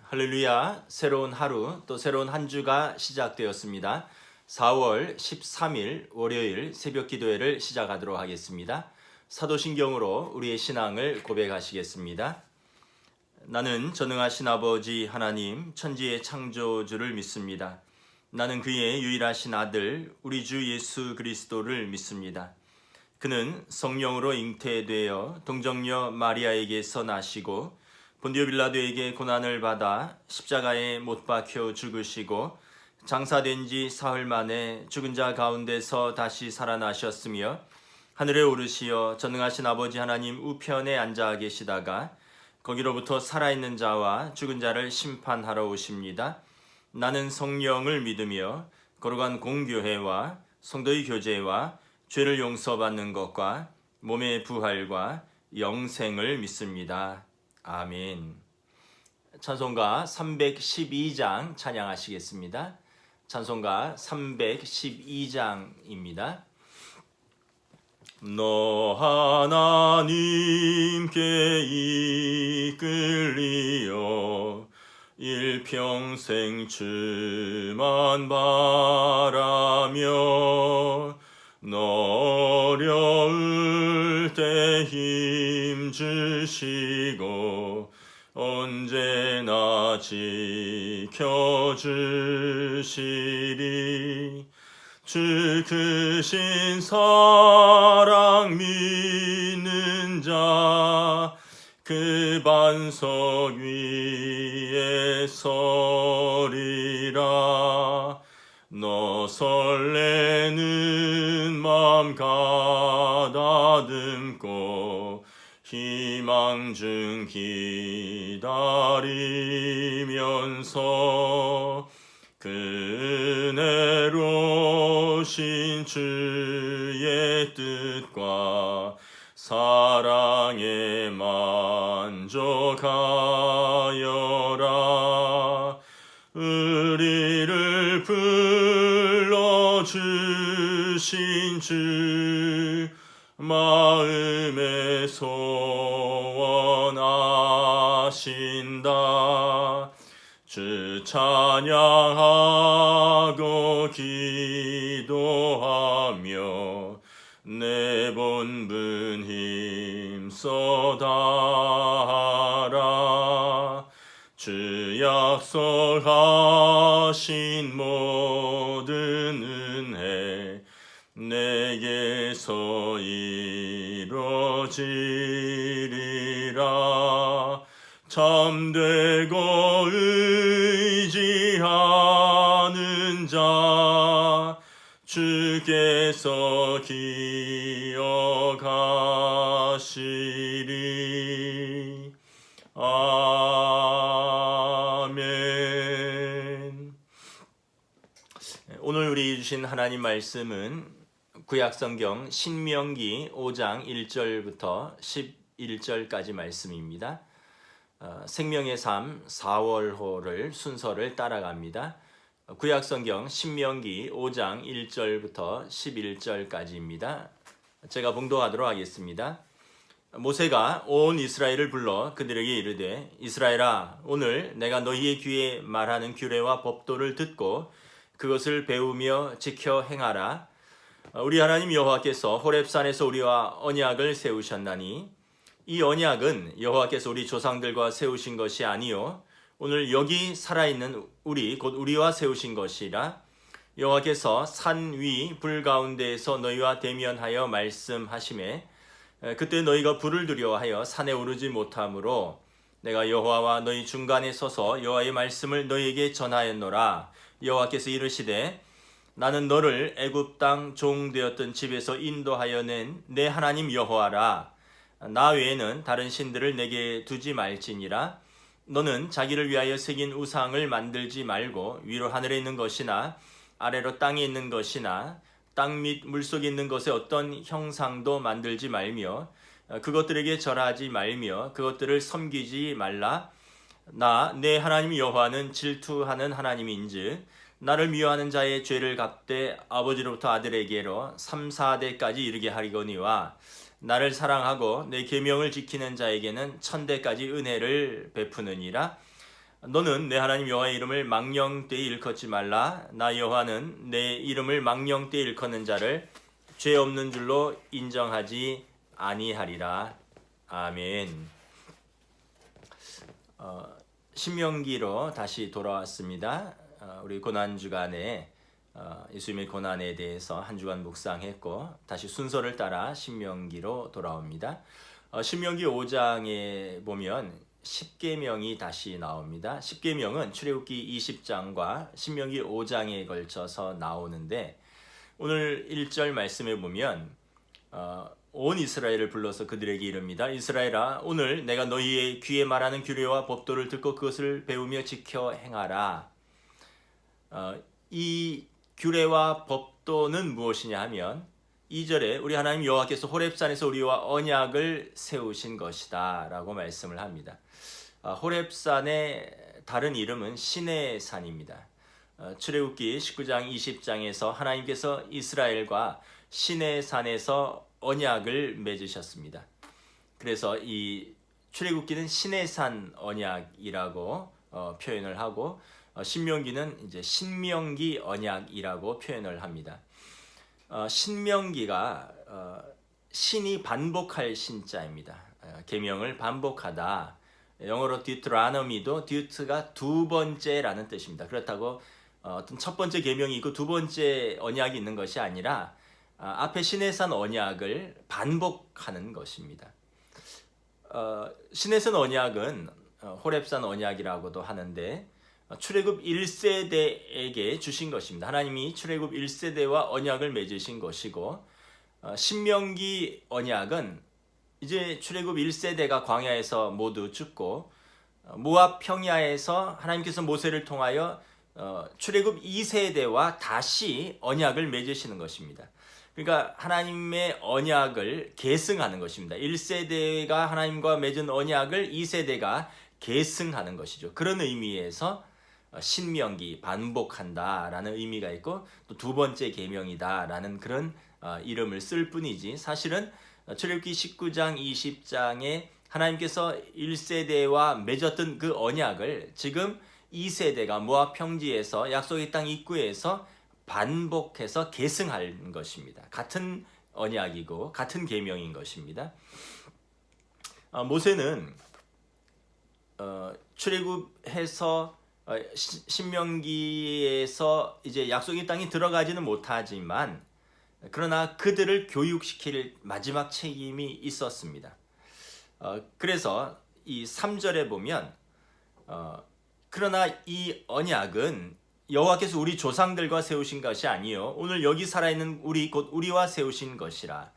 할렐루야. 새로운 하루 또 새로운 한 주가 시작되었습니다. 4월 13일 월요일 새벽 기도회를 시작하도록 하겠습니다. 사도신경으로 우리의 신앙을 고백하시겠습니다. 나는 전능하신 아버지 하나님 천지의 창조주를 믿습니다. 나는 그의 유일하신 아들 우리 주 예수 그리스도를 믿습니다. 그는 성령으로 잉태되어 동정녀 마리아에게서 나시고 본디오 빌라도에게 고난을 받아 십자가에 못 박혀 죽으시고 장사된 지 사흘 만에 죽은 자 가운데서 다시 살아나셨으며 하늘에 오르시어 전능하신 아버지 하나님 우편에 앉아 계시다가 거기로부터 살아있는 자와 죽은 자를 심판하러 오십니다. 나는 성령을 믿으며 거룩한 공교회와 성도의 교제와 죄를 용서받는 것과 몸의 부활과 영생을 믿습니다. 아멘. 찬송가 312장 찬양하시겠습니다. 찬송가 312장입니다. 너 하나님께 이끌리어 일평생 주만 바라며 너 어려울 때 힘 주시고 언제나 지켜주시리. 주 크신 사랑 믿는 자 그 반석 위에 서리라. 너 설레는 맘 가다듬고 희망 중 기다리면서 그네로신 주의 뜻과 사랑에 만족하여라. 우리를 불러주신 주 마음에 소원하신다. 주 찬양하고 기도하며 내 본분 힘써 다하라. 주 약속하신 모든 은혜 내게서 이루어지리라. 참되고 의지하는 자 주께서 기억하시리. 아멘. 오늘 우리 주신 하나님 말씀은 구약성경 신명기 5장 1절부터 11절까지 말씀입니다. 생명의 삶 4월호를 순서를 따라갑니다. 구약성경 신명기 5장 1절부터 11절까지입니다. 제가 봉독하도록 하겠습니다. 모세가 온 이스라엘을 불러 그들에게 이르되 이스라엘아 오늘 내가 너희의 귀에 말하는 규례와 법도를 듣고 그것을 배우며 지켜 행하라. 우리 하나님 여호와께서 호렙산에서 우리와 언약을 세우셨나니 이 언약은 여호와께서 우리 조상들과 세우신 것이 아니요 오늘 여기 살아있는 우리 곧 우리와 세우신 것이라. 여호와께서 산 위 불 가운데에서 너희와 대면하여 말씀하시매 그때 너희가 불을 두려워하여 산에 오르지 못하므로 내가 여호와와 너희 중간에 서서 여호와의 말씀을 너희에게 전하였노라. 여호와께서 이르시되 나는 너를 애굽 땅 종 되었던 집에서 인도하여 낸 내 하나님 여호와라. 나 외에는 다른 신들을 내게 두지 말지니라. 너는 자기를 위하여 새긴 우상을 만들지 말고 위로 하늘에 있는 것이나 아래로 땅에 있는 것이나 땅 및 물속에 있는 것에 어떤 형상도 만들지 말며 그것들에게 절하지 말며 그것들을 섬기지 말라. 나 내 하나님 여호와는 질투하는 하나님인즉 나를 미워하는 자의 죄를 갚되 아버지로부터 아들에게로 3, 4대까지 이르게 하리거니와 나를 사랑하고 내 계명을 지키는 자에게는 1000대까지 은혜를 베푸느니라. 너는 내 하나님 여호와의 이름을 망령되이 일컫지 말라. 나 여호와는 내 이름을 망령되이 일컫는 자를 죄 없는 줄로 인정하지 아니하리라. 아멘. 신명기로 다시 돌아왔습니다. 우리 고난 주간에 예수님의 고난에 대해서 한 주간 묵상했고 다시 순서를 따라 신명기로 돌아옵니다. 신명기 5장에 보면 10계명이 다시 나옵니다. 10계명은 출애굽기 20장과 신명기 5장에 걸쳐서 나오는데 오늘 1절 말씀에 보면 온 이스라엘을 불러서 그들에게 이릅니다. 이스라엘아, 오늘 내가 너희의 귀에 말하는 규례와 법도를 듣고 그것을 배우며 지켜 행하라. 이 규례와 법도는 무엇이냐 하면 2절에 우리 하나님 여호와께서 호렙산에서 우리와 언약을 세우신 것이다 라고 말씀을 합니다. 호렙산의 다른 이름은 신의 산입니다. 출애굽기 19장 20장에서 하나님께서 이스라엘과 신의 산에서 언약을 맺으셨습니다. 그래서 이 출애굽기는 신의 산 언약이라고 표현을 하고 신명기는 이제 신명기 언약이라고 표현을 합니다. 신명기가 신이 반복할 신자입니다. 계명을 반복하다. 영어로 Deuteronomy도 Deut가 두 번째라는 뜻입니다. 그렇다고 어떤 첫 번째 계명이 있고 두 번째 언약이 있는 것이 아니라 앞에 신의 산 언약을 반복하는 것입니다. 신의 산 언약은 호렙산 언약이라고도 하는데 출애굽 1세대에게 주신 것입니다. 하나님이 출애굽 1세대와 언약을 맺으신 것이고 신명기 언약은 이제 출애굽 1세대가 광야에서 모두 죽고 모압 평야에서 하나님께서 모세를 통하여 출애굽 2세대와 다시 언약을 맺으시는 것입니다. 그러니까 하나님의 언약을 계승하는 것입니다. 1세대가 하나님과 맺은 언약을 2세대가 계승하는 것이죠. 그런 의미에서 신명기 반복한다라는 의미가 있고 또 두 번째 계명이다라는 그런 이름을 쓸 뿐이지 사실은 출애굽기 19장 20장에 하나님께서 1세대와 맺었던 그 언약을 지금 2세대가 모압 평지에서 약속의 땅 입구에서 반복해서 계승한 것입니다. 같은 언약이고 같은 계명인 것입니다. 모세는 출애굽해서 신명기에서 이제 약속의 땅에 들어가지는 못하지만 그러나 그들을 교육시킬 마지막 책임이 있었습니다. 그래서 이 3절에 보면 그러나 이 언약은 여호와께서 우리 조상들과 세우신 것이 아니요 오늘 여기 살아있는 우리 곧 우리와 세우신 것이라.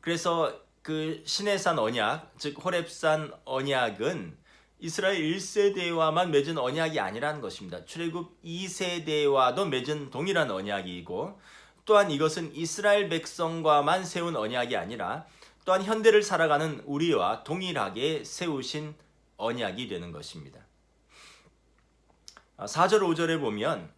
그래서 그 시내산 언약 즉 호렙산 언약은 이스라엘 1세대와만 맺은 언약이 아니라는 것입니다. 출애굽 2세대와도 맺은 동일한 언약이고 또한 이것은 이스라엘 백성과만 세운 언약이 아니라 또한 현대를 살아가는 우리와 동일하게 세우신 언약이 되는 것입니다. 4절 5절에 보면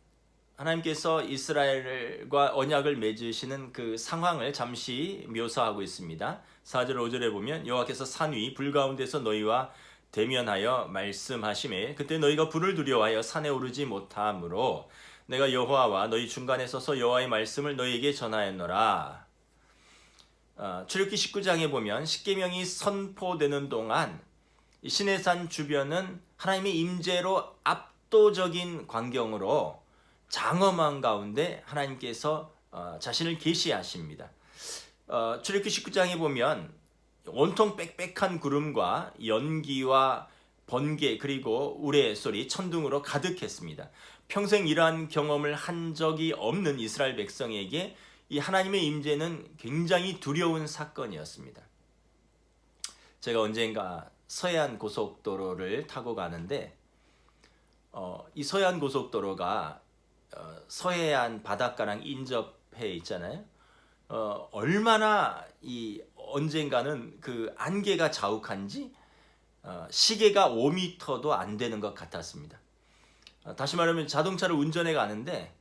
하나님께서 이스라엘과 언약을 맺으시는 그 상황을 잠시 묘사하고 있습니다. 4절 5절에 보면 여호와께서 산 위 불 가운데서 너희와 대면하여 말씀하시매 그때 너희가 불을 두려워하여 산에 오르지 못하므로 내가 여호와와 너희 중간에 서서 여호와의 말씀을 너희에게 전하였노라. 출애굽기 19장에 보면 십계명이 선포되는 동안 시내산 주변은 하나님의 임재로 압도적인 광경으로 장엄한 가운데 하나님께서 자신을 계시하십니다. 출애굽기 19장에 보면 온통 빽빽한 구름과 연기와 번개 그리고 우레소리 천둥으로 가득했습니다. 평생 이러한 경험을 한 적이 없는 이스라엘 백성에게 이 하나님의 임재는 굉장히 두려운 사건이었습니다. 제가 언젠가 서해안 고속도로를 타고 가는데 이 서해안 고속도로가 서해안 바닷가랑 인접해 있잖아요. 얼마나 이 언젠가는 그 안개가 자욱한지 시계가 5m도 안 되는 것 같았습니다. 다시 말하면 자동차를 운전해 가는데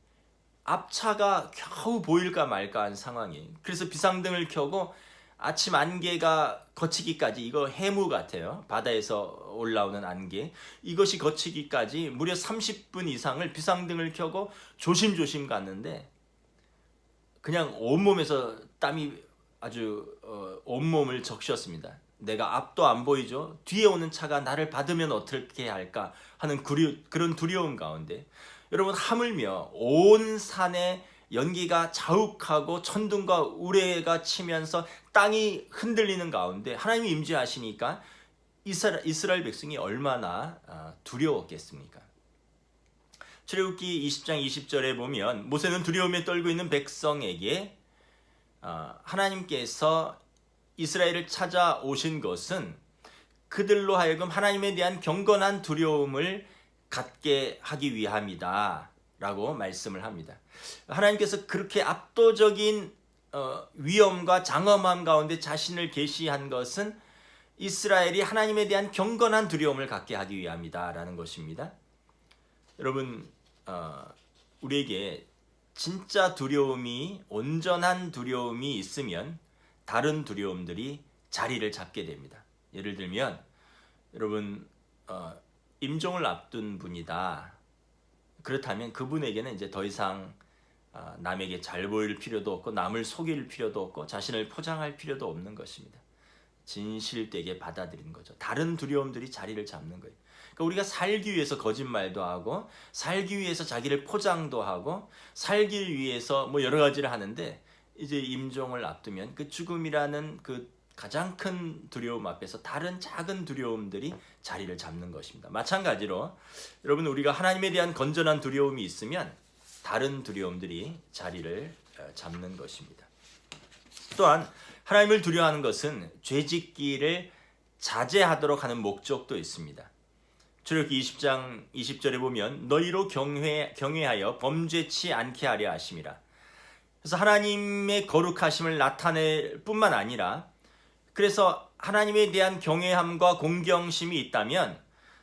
앞차가 겨우 보일까 말까 한 상황이에요. 그래서 비상등을 켜고 아침 안개가 거치기까지, 이거 해무 같아요. 바다에서 올라오는 안개. 이것이 거치기까지 무려 30분 이상을 비상등을 켜고 조심조심 갔는데 그냥 온몸에서 땀이 아주 온몸을 적셨습니다. 내가 앞도 안 보이죠. 뒤에 오는 차가 나를 받으면 어떻게 할까 하는 그런 두려움 가운데, 여러분, 하물며 온 산에 연기가 자욱하고 천둥과 우레가 치면서 땅이 흔들리는 가운데 하나님이 임재하시니까 이스라엘 백성이 얼마나 두려웠겠습니까? 출애굽기 20장 20절에 보면 모세는 두려움에 떨고 있는 백성에게 하나님께서 이스라엘을 찾아오신 것은 그들로 하여금 하나님에 대한 경건한 두려움을 갖게 하기 위함이다 라고 말씀을 합니다. 하나님께서 그렇게 압도적인 위엄과 장엄함 가운데 자신을 계시한 것은 이스라엘이 하나님에 대한 경건한 두려움을 갖게 하기 위함이다 라는 것입니다. 여러분, 우리에게 진짜 두려움이, 온전한 두려움이 있으면 다른 두려움들이 자리를 잡게 됩니다. 예를 들면, 여러분, 임종을 앞둔 분이다. 그렇다면 그분에게는 이제 더 이상 남에게 잘 보일 필요도 없고 남을 속일 필요도 없고 자신을 포장할 필요도 없는 것입니다. 진실되게 받아들이는 거죠. 다른 두려움들이 자리를 잡는 거예요. 그러니까 우리가 살기 위해서 거짓말도 하고, 살기 위해서 자기를 포장도 하고, 살기 위해서 뭐 여러 가지를 하는데, 이제 임종을 앞두면 그 죽음이라는 그 가장 큰 두려움 앞에서 다른 작은 두려움들이 자리를 잡는 것입니다. 마찬가지로 여러분, 우리가 하나님에 대한 건전한 두려움이 있으면 다른 두려움들이 자리를 잡는 것입니다. 또한 하나님을 두려워하는 것은 죄짓기를 자제하도록 하는 목적도 있습니다. 출애굽기 20장 20절에 보면 너희로 경외하여 범죄치 않게 하려 하심이라. 그래서 하나님의 거룩하심을 나타낼 뿐만 아니라, 그래서 하나님에 대한 경외함과 공경심이 있다면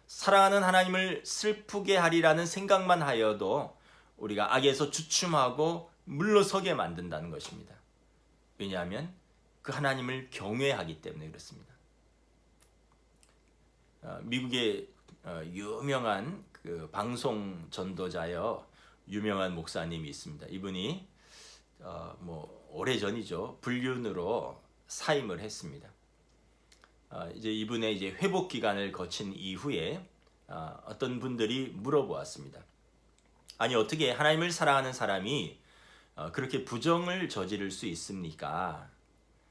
사랑하는 하나님을 슬프게 하리라는 생각만 하여도 우리가 악에서 주춤하고 물러서게 만든다는 것입니다. 왜냐하면 그 하나님을 경외하기 때문에 그렇습니다. 미국의 유명한 그 방송 전도자여 유명한 목사님이 있습니다. 이분이 오래전이죠. 불륜으로 사임을 했습니다. 이제 이분의 이제 회복 기간을 거친 이후에 어떤 분들이 물어보았습니다. 아니, 어떻게 하나님을 사랑하는 사람이 그렇게 부정을 저지를 수 있습니까?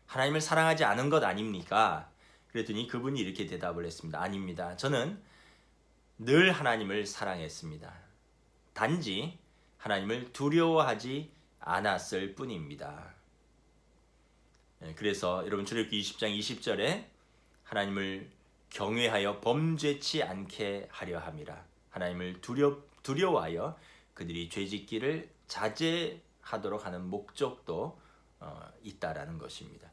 하나님을 사랑하지 않은 것 아닙니까? 그랬더니 그분이 이렇게 대답을 했습니다. 아닙니다. 저는 늘 하나님을 사랑했습니다. 단지 하나님을 두려워하지 않았을 뿐입니다. 그래서 여러분, 출애굽기 20장 20절에 하나님을 경외하여 범죄치 않게 하려 함이라. 하나님을 두려워하여 그들이 죄짓기를 자제하도록 하는 목적도 있다라는 것입니다.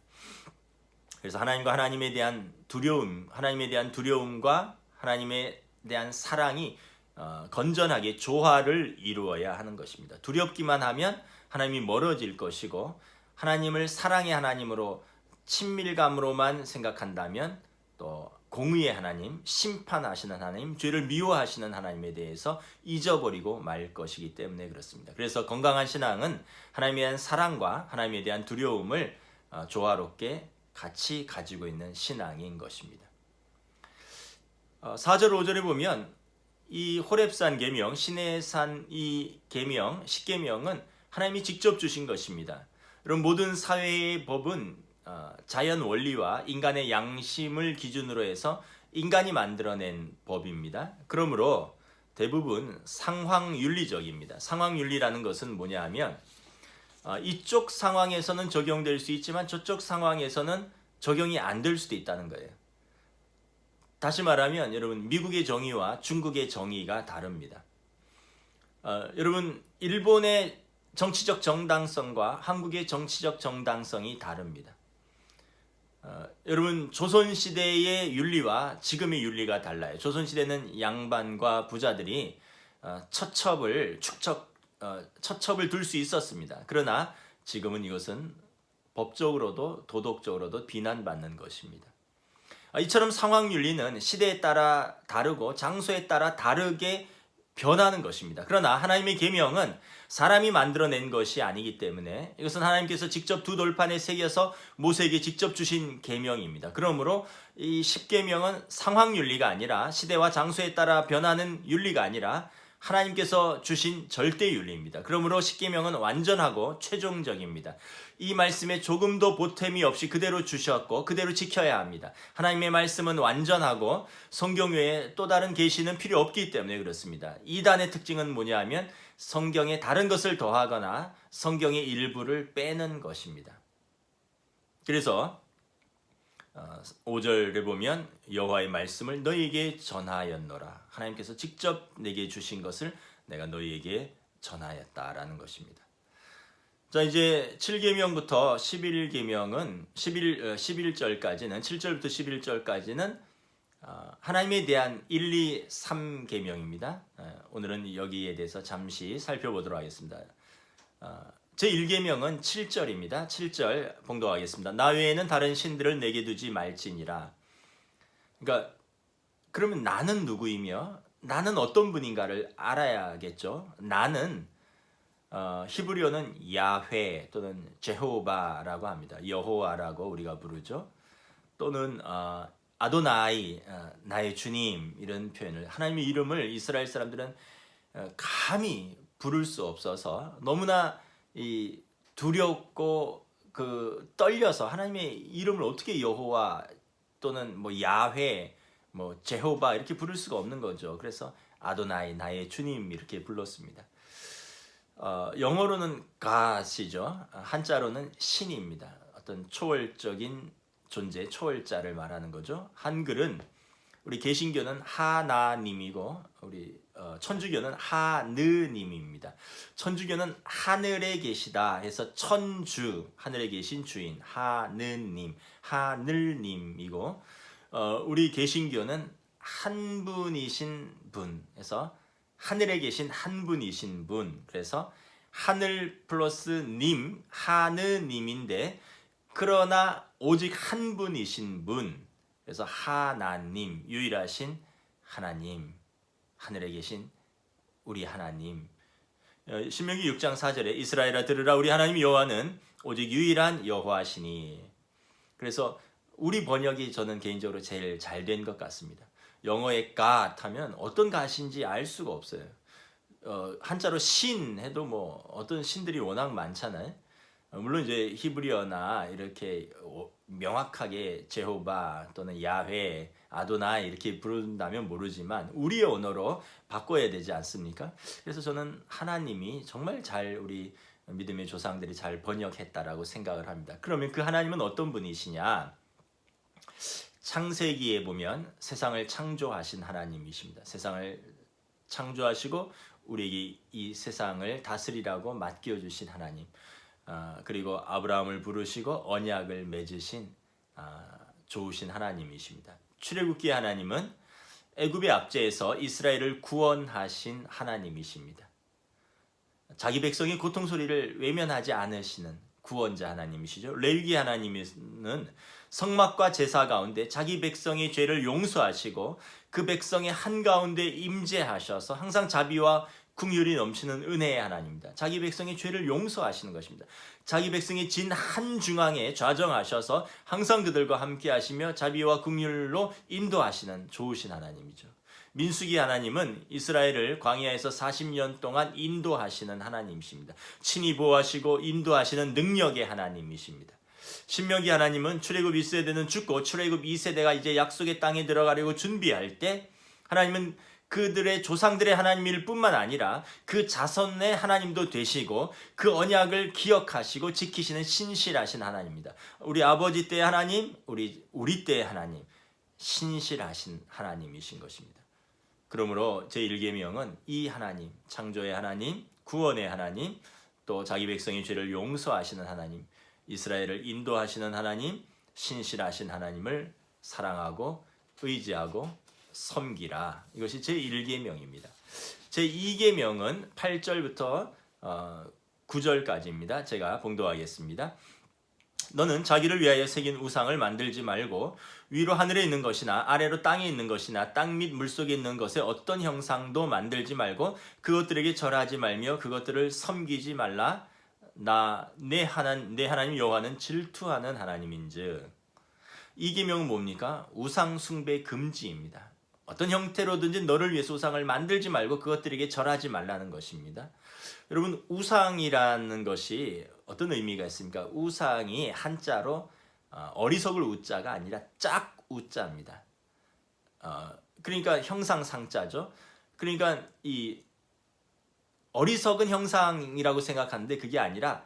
그래서 하나님과 하나님에 대한 두려움, 하나님에 대한 두려움과 하나님에 대한 사랑이 건전하게 조화를 이루어야 하는 것입니다. 두렵기만 하면 하나님이 멀어질 것이고, 하나님을 사랑의 하나님으로 친밀감으로만 생각한다면 또 공의의 하나님, 심판하시는 하나님, 죄를 미워하시는 하나님에 대해서 잊어버리고 말 것이기 때문에 그렇습니다. 그래서 건강한 신앙은 하나님에 대한 사랑과 하나님에 대한 두려움을 조화롭게 같이 가지고 있는 신앙인 것입니다. 4절 5절에 보면 이 호렙산 계명, 시내산 이 계명, 십계명은 하나님이 직접 주신 것입니다. 여러분, 모든 사회의 법은 자연 원리와 인간의 양심을 기준으로 해서 인간이 만들어낸 법입니다. 그러므로 대부분 상황윤리적입니다. 상황윤리라는 것은 뭐냐 하면 이쪽 상황에서는 적용될 수 있지만 저쪽 상황에서는 적용이 안 될 수도 있다는 거예요. 다시 말하면 여러분, 미국의 정의와 중국의 정의가 다릅니다. 여러분, 일본의 정치적 정당성과 한국의 정치적 정당성이 다릅니다. 여러분, 조선시대의 윤리와 지금의 윤리가 달라요. 조선시대는 양반과 부자들이 처첩을 둘 수 있었습니다. 그러나 지금은 이것은 법적으로도 도덕적으로도 비난받는 것입니다. 이처럼 상황윤리는 시대에 따라 다르고 장소에 따라 다르게 변하는 것입니다. 그러나 하나님의 계명은 사람이 만들어낸 것이 아니기 때문에 이것은 하나님께서 직접 두 돌판에 새겨서 모세에게 직접 주신 계명입니다. 그러므로 이 십계명은 상황윤리가 아니라 시대와 장소에 따라 변하는 윤리가 아니라 하나님께서 주신 절대윤리입니다. 그러므로 십계명은 완전하고 최종적입니다. 이 말씀에 조금도 보탬이 없이 그대로 주셨고 그대로 지켜야 합니다. 하나님의 말씀은 완전하고 성경 외에 또 다른 계시는 필요 없기 때문에 그렇습니다. 이단의 특징은 뭐냐 하면 성경에 다른 것을 더하거나 성경의 일부를 빼는 것입니다. 그래서 5절에 보면 여호와의 말씀을 너희에게 전하였노라. 하나님께서 직접 내게 주신 것을 내가 너희에게 전하였다라는 것입니다. 자, 이제 7계명부터 11계명은 11절까지는 7절부터 11절까지는 하나님에 대한 1, 2, 3계명입니다. 오늘은 여기에 대해서 잠시 살펴보도록 하겠습니다. 제1계명은 7절입니다. 7절 봉독하겠습니다. 나 외에는 다른 신들을 내게 두지 말지니라. 그러니까 그러면 나는 누구이며 나는 어떤 분인가를 알아야겠죠. 나는 히브리어는 야훼 또는 제호바라고 합니다. 여호와라고 우리가 부르죠. 또는 아도나이, 나의 주님, 이런 표현을, 하나님의 이름을 이스라엘 사람들은 감히 부를 수 없어서 너무나 두렵고 떨려서 하나님의 이름을 어떻게 여호와 또는 뭐 야훼, 뭐 제호바 이렇게 부를 수가 없는 거죠. 그래서 아도나이, 나의 주님 이렇게 불렀습니다. 영어로는 God이죠. 한자로는 신입니다. 어떤 초월적인 존재, 초월자를 말하는 거죠. 한글은 우리 개신교는 하나님이고 우리 천주교는 하느님입니다. 천주교는 하늘에 계시다 해서 천주, 하늘에 계신 주인, 하느님, 하늘님이고 우리 개신교는 한 분이신 분 해서 하늘에 계신 한 분이신 분, 그래서 하늘 플러스 님, 하느님인데 그러나 오직 한 분이신 분, 그래서 하나님, 유일하신 하나님, 하늘에 계신 우리 하나님. 신명기 6장 4절에 이스라엘아 들으라 우리 하나님 여호와는 오직 유일한 여호와시니. 그래서 우리 번역이 저는 개인적으로 제일 잘 된 것 같습니다. 영어의 God 하면 어떤 God인지 알 수가 없어요. 한자로 신 해도 뭐 어떤 신들이 워낙 많잖아요. 물론 이제 히브리어나 이렇게 명확하게 제호바 또는 야훼, 아도나이 이렇게 부른다면 모르지만 우리의 언어로 바꿔야 되지 않습니까? 그래서 저는 하나님이 정말 잘 우리 믿음의 조상들이 잘 번역했다라고 생각을 합니다. 그러면 그 하나님은 어떤 분이시냐? 창세기에 보면 세상을 창조하신 하나님이십니다. 세상을 창조하시고 우리에게 이 세상을 다스리라고 맡겨주신 하나님. 그리고 아브라함을 부르시고 언약을 맺으신 좋으신 하나님이십니다. 출애굽기의 하나님은 애굽의 압제에서 이스라엘을 구원하신 하나님이십니다. 자기 백성의 고통 소리를 외면하지 않으시는 구원자 하나님이시죠. 레위기 하나님은 성막과 제사 가운데 자기 백성의 죄를 용서하시고 그 백성의 한가운데 임재하셔서 항상 자비와 긍휼이 넘치는 은혜의 하나님입니다. 자기 백성의 죄를 용서하시는 것입니다. 자기 백성의 진 한중앙에 좌정하셔서 항상 그들과 함께 하시며 자비와 긍휼로 인도하시는 좋으신 하나님이죠. 민수기 하나님은 이스라엘을 광야에서 40년 동안 인도하시는 하나님이십니다. 친히 보호하시고 인도하시는 능력의 하나님이십니다. 신명기 하나님은 출애굽 1세대는 죽고 출애굽 2세대가 이제 약속의 땅에 들어가려고 준비할 때 하나님은 그들의 조상들의 하나님일 뿐만 아니라 그 자손의 하나님도 되시고 그 언약을 기억하시고 지키시는 신실하신 하나님입니다. 우리 아버지 때의 하나님, 우리 때의 하나님, 신실하신 하나님이신 것입니다. 그러므로 제1계명은 이 하나님, 창조의 하나님, 구원의 하나님, 또 자기 백성의 죄를 용서하시는 하나님, 이스라엘을 인도하시는 하나님, 신실하신 하나님을 사랑하고 의지하고 섬기라. 이것이 제1계명입니다. 제2계명은 8절부터 9절까지입니다. 제가 봉독하겠습니다. 너는 자기를 위하여 새긴 우상을 만들지 말고 위로 하늘에 있는 것이나 아래로 땅에 있는 것이나 땅 및 물속에 있는 것에 어떤 형상도 만들지 말고 그것들에게 절하지 말며 그것들을 섬기지 말라. 내 하나님 여호와는 질투하는 하나님인즉. 이 계명은 뭡니까? 우상 숭배 금지입니다. 어떤 형태로든지 너를 위해서 우상을 만들지 말고 그것들에게 절하지 말라는 것입니다. 여러분, 우상이라는 것이 어떤 의미가 있습니까? 우상이 한자로 어리석을 우자가 아니라 짝 우자입니다. 그러니까 형상상자죠. 그러니까 이 어리석은 형상이라고 생각하는데 그게 아니라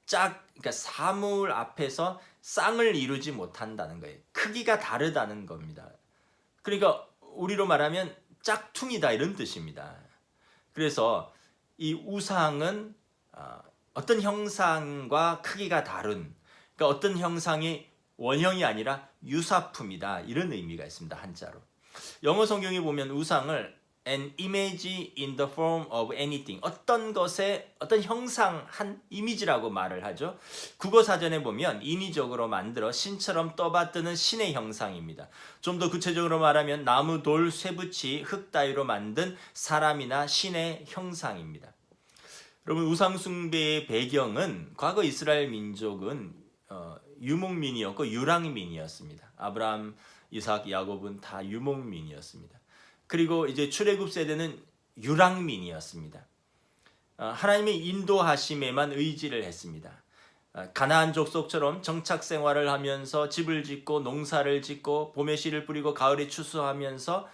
그러니까 사물 앞에서 쌍을 이루지 못한다는 거예요. 크기가 다르다는 겁니다. 그러니까 우리로 말하면 짝퉁이다 이런 뜻입니다. 그래서 이 우상은 어떤 형상과 크기가 다른, 그러니까 어떤 형상이 원형이 아니라 유사품이다 이런 의미가 있습니다. 한자로. 영어 성경에 보면 우상을 an image in the form of anything, 어떤 것의 어떤 형상, 한 이미지라고 말을 하죠. 국어 사전에 보면 인위적으로 만들어 신처럼 떠받드는 신의 형상입니다. 좀 더 구체적으로 말하면 나무, 돌, 쇠붙이, 흙 따위로 만든 사람이나 신의 형상입니다. 여러분, 우상 숭배의 배경은 과거 이스라엘 민족은 유목민이었고 유랑민이었습니다. 아브라함, 이삭, 야곱은 다 유목민이었습니다. 그리고 이제 출애굽 세대는 유랑민이었습니다. 하나님의 인도하심에만 의지를 했습니다. 가나안 족속처럼 정착 생활을 하면서 집을 짓고 농사를 짓고 봄에 씨를 뿌리고 가을에 추수하면서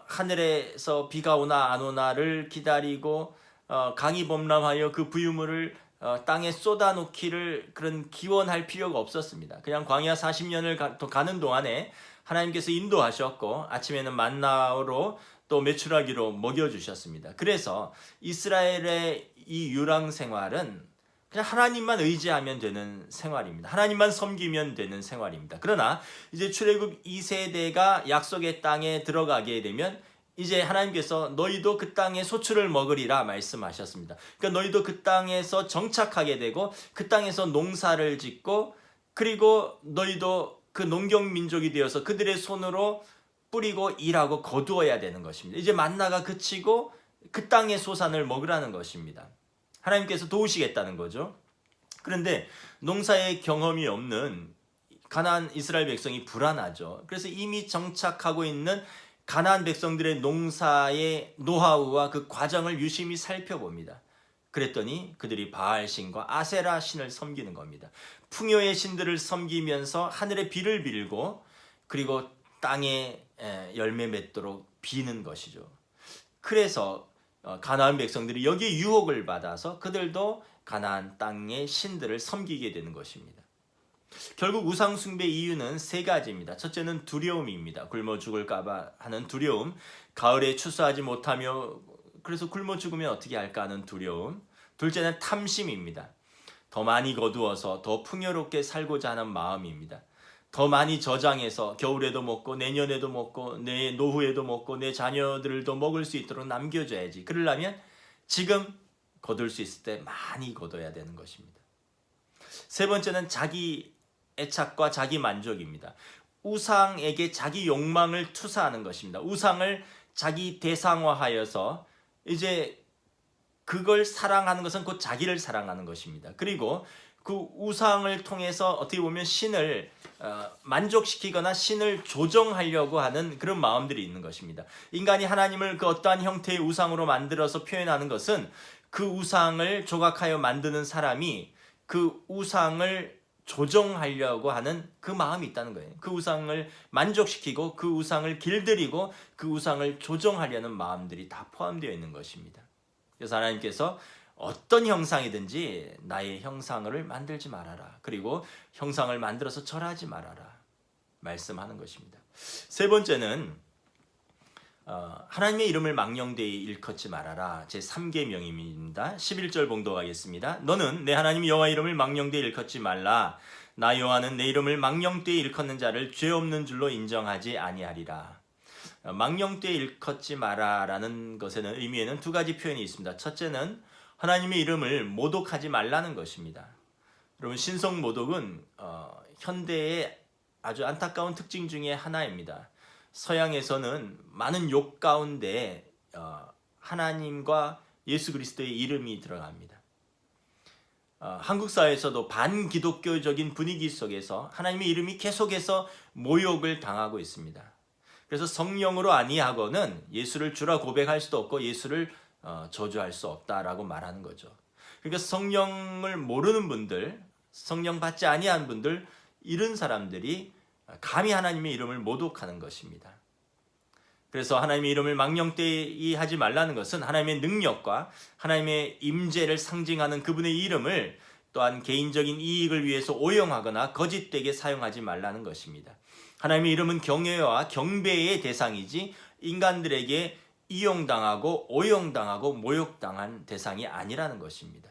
하늘에서 비가 오나 안 오나를 기다리고 강이 범람하여 그 부유물을 땅에 쏟아놓기를 그런 기원할 필요가 없었습니다. 그냥 광야 40년을 가는 동안에 하나님께서 인도하셨고 아침에는 만나로 또 메추라기로 먹여주셨습니다. 그래서 이스라엘의 이 유랑 생활은 그냥 하나님만 의지하면 되는 생활입니다. 하나님만 섬기면 되는 생활입니다. 그러나 이제 출애굽 2세대가 약속의 땅에 들어가게 되면 이제 하나님께서 너희도 그 땅의 소출을 먹으리라 말씀하셨습니다. 그러니까 너희도 그 땅에서 정착하게 되고 그 땅에서 농사를 짓고 그리고 너희도 그 농경 민족이 되어서 그들의 손으로 뿌리고 일하고 거두어야 되는 것입니다. 이제 만나가 그치고 그 땅의 소산을 먹으라는 것입니다. 하나님께서 도우시겠다는 거죠. 그런데 농사의 경험이 없는 가나안 이스라엘 백성이 불안하죠. 그래서 이미 정착하고 있는 가나안 백성들의 농사의 노하우와 그 과정을 유심히 살펴봅니다. 그랬더니 그들이 바알신과 아세라 신을 섬기는 겁니다. 풍요의 신들을 섬기면서 하늘의 비를 빌고 그리고 땅에 열매 맺도록 비는 것이죠. 그래서 가나안 백성들이 여기에 유혹을 받아서 그들도 가나안 땅의 신들을 섬기게 되는 것입니다. 결국 우상 숭배 이유는 세 가지입니다. 첫째는 두려움입니다. 굶어 죽을까봐 하는 두려움, 가을에 추수하지 못하며 그래서 굶어 죽으면 어떻게 할까 하는 두려움. 둘째는 탐심입니다. 더 많이 거두어서 더 풍요롭게 살고자 하는 마음입니다. 더 많이 저장해서 겨울에도 먹고 내년에도 먹고 내 노후에도 먹고 내 자녀들도 먹을 수 있도록 남겨줘야지. 그러려면 지금 거둘 수 있을 때 많이 거둬야 되는 것입니다. 세 번째는 자기 애착과 자기 만족입니다. 우상에게 자기 욕망을 투사하는 것입니다. 우상을 자기 대상화하여서 이제 그걸 사랑하는 것은 곧 자기를 사랑하는 것입니다. 그리고 그 우상을 통해서 어떻게 보면 신을 만족시키거나 신을 조정하려고 하는 그런 마음들이 있는 것입니다. 인간이 하나님을 그 어떠한 형태의 우상으로 만들어서 표현하는 것은 그 우상을 조각하여 만드는 사람이 그 우상을 조정하려고 하는 그 마음이 있다는 거예요. 그 우상을 만족시키고 그 우상을 길들이고 그 우상을 조정하려는 마음들이 다 포함되어 있는 것입니다. 그래서 하나님께서 어떤 형상이든지 나의 형상을 만들지 말아라. 그리고 형상을 만들어서 절하지 말아라. 말씀하는 것입니다. 세 번째는 하나님의 이름을 망령되이 일컫지 말아라. 제 3계명입니다. 11절 봉독하겠습니다. 너는 내 하나님 여호와 이름을 망령되이 일컫지 말라. 나 여호와는 내 이름을 망령되이 일컫는 자를 죄 없는 줄로 인정하지 아니하리라. 망령되이 일컫지 마라라는 것에는 의미에는 두 가지 표현이 있습니다. 첫째는 하나님의 이름을 모독하지 말라는 것입니다. 여러분, 신성모독은 현대의 아주 안타까운 특징 중에 하나입니다. 서양에서는 많은 욕 가운데 하나님과 예수 그리스도의 이름이 들어갑니다. 한국 사회에서도 반기독교적인 분위기 속에서 하나님의 이름이 계속해서 모욕을 당하고 있습니다. 그래서 성령으로 아니하고는 예수를 주라 고백할 수도 없고 예수를 저주할 수 없다라고 말하는 거죠. 그러니까 성령을 모르는 분들, 성령 받지 아니한 분들, 이런 사람들이 감히 하나님의 이름을 모독하는 것입니다. 그래서 하나님의 이름을 망령되이 하지 말라는 것은 하나님의 능력과 하나님의 임재를 상징하는 그분의 이름을 또한 개인적인 이익을 위해서 오용하거나 거짓되게 사용하지 말라는 것입니다. 하나님의 이름은 경외와 경배의 대상이지 인간들에게 이용당하고 오용당하고 모욕당한 대상이 아니라는 것입니다.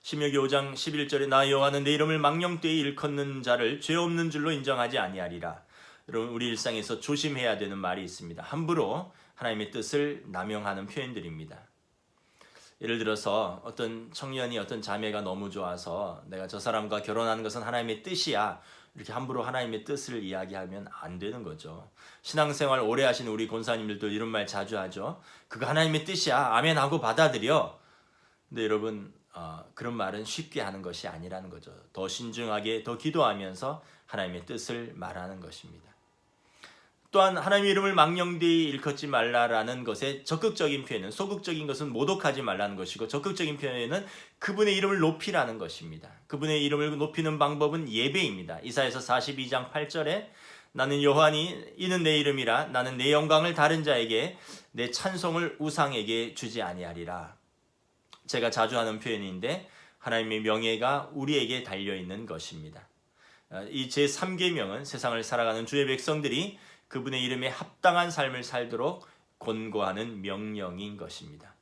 신명기 5장 11절에 나 여호와는 내 이름을 망령되이 일컫는 자를 죄 없는 줄로 인정하지 아니하리라. 여러분, 우리 일상에서 조심해야 되는 말이 있습니다. 함부로 하나님의 뜻을 남용하는 표현들입니다. 예를 들어서 어떤 청년이 어떤 자매가 너무 좋아서 내가 저 사람과 결혼하는 것은 하나님의 뜻이야, 이렇게 함부로 하나님의 뜻을 이야기하면 안 되는 거죠. 신앙생활 오래 하신 우리 권사님들도 이런 말 자주 하죠. 그거 하나님의 뜻이야, 아멘 하고 받아들여. 근데 여러분, 그런 말은 쉽게 하는 것이 아니라는 거죠. 더 신중하게, 더 기도하면서 하나님의 뜻을 말하는 것입니다. 또한 하나님의 이름을 망령되이 일컫지 말라라는 것의 적극적인 표현은, 소극적인 것은 모독하지 말라는 것이고, 적극적인 표현은 그분의 이름을 높이라는 것입니다. 그분의 이름을 높이는 방법은 예배입니다. 이사야서 42장 8절에 나는 여호와니 이는 내 이름이라 나는 내 영광을 다른 자에게 내 찬송을 우상에게 주지 아니하리라. 제가 자주 하는 표현인데 하나님의 명예가 우리에게 달려있는 것입니다. 이 제3계명은 세상을 살아가는 주의 백성들이 그분의 이름에 합당한 삶을 살도록 권고하는 명령인 것입니다.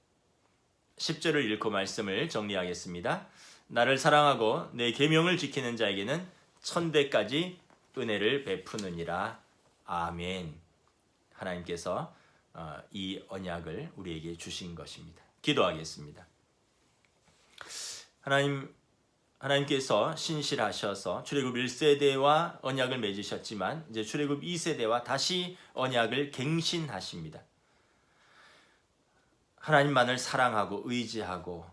10절을 읽고 말씀을 정리하겠습니다. 나를 사랑하고 내 계명을 지키는 자에게는 천대까지 은혜를 베푸느니라. 아멘. 하나님께서 이 언약을 우리에게 주신 것입니다. 기도하겠습니다. 하나님께서 신실하셔서 출애굽 1세대와 언약을 맺으셨지만 이제 출애굽 2세대와 다시 언약을 갱신하십니다. 하나님만을 사랑하고 의지하고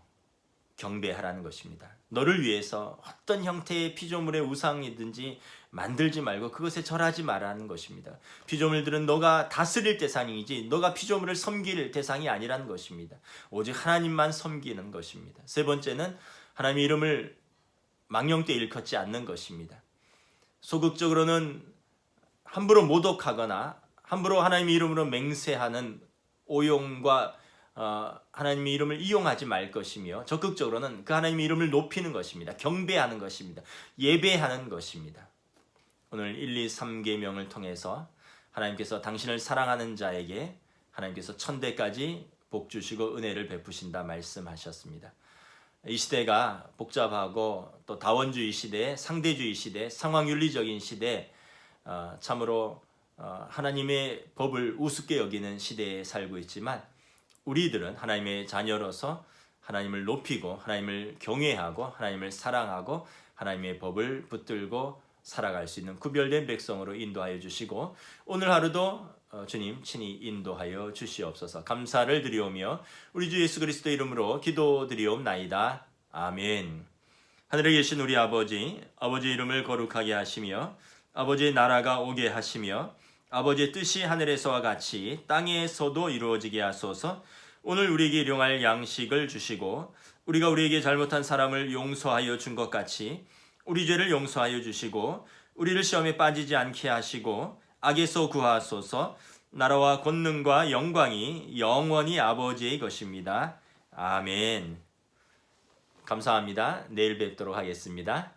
경배하라는 것입니다. 너를 위해서 어떤 형태의 피조물의 우상이든지 만들지 말고 그것에 절하지 말라는 것입니다. 피조물들은 너가 다스릴 대상이지 너가 피조물을 섬길 대상이 아니라는 것입니다. 오직 하나님만 섬기는 것입니다. 세 번째는 하나님의 이름을 망령되이 일컫지 않는 것입니다. 소극적으로는 함부로 모독하거나 함부로 하나님의 이름으로 맹세하는 오용과 하나님의 이름을 이용하지 말 것이며, 적극적으로는 그 하나님의 이름을 높이는 것입니다. 경배하는 것입니다. 예배하는 것입니다. 오늘 1, 2, 3계명을 통해서 하나님께서 당신을 사랑하는 자에게 하나님께서 천대까지 복 주시고 은혜를 베푸신다 말씀하셨습니다. 이 시대가 복잡하고 또 다원주의 시대, 상대주의 시대, 상황윤리적인 시대, 참으로 하나님의 법을 우습게 여기는 시대에 살고 있지만 우리들은 하나님의 자녀로서 하나님을 높이고 하나님을 경외하고 하나님을 사랑하고 하나님의 법을 붙들고 살아갈 수 있는 구별된 백성으로 인도하여 주시고, 오늘 하루도 주님 친히 인도하여 주시옵소서. 감사를 드리오며 우리 주 예수 그리스도 이름으로 기도드리옵나이다. 아멘. 하늘에 계신 우리 아버지 이름을 거룩하게 하시며 아버지의 나라가 오게 하시며 아버지의 뜻이 하늘에서와 같이 땅에서도 이루어지게 하소서. 오늘 우리에게 일용할 양식을 주시고 우리가 우리에게 잘못한 사람을 용서하여 준 것 같이 우리 죄를 용서하여 주시고 우리를 시험에 빠지지 않게 하시고 악에서 구하소서. 나라와 권능과 영광이 영원히 아버지의 것입니다. 아멘. 감사합니다. 내일 뵙도록 하겠습니다.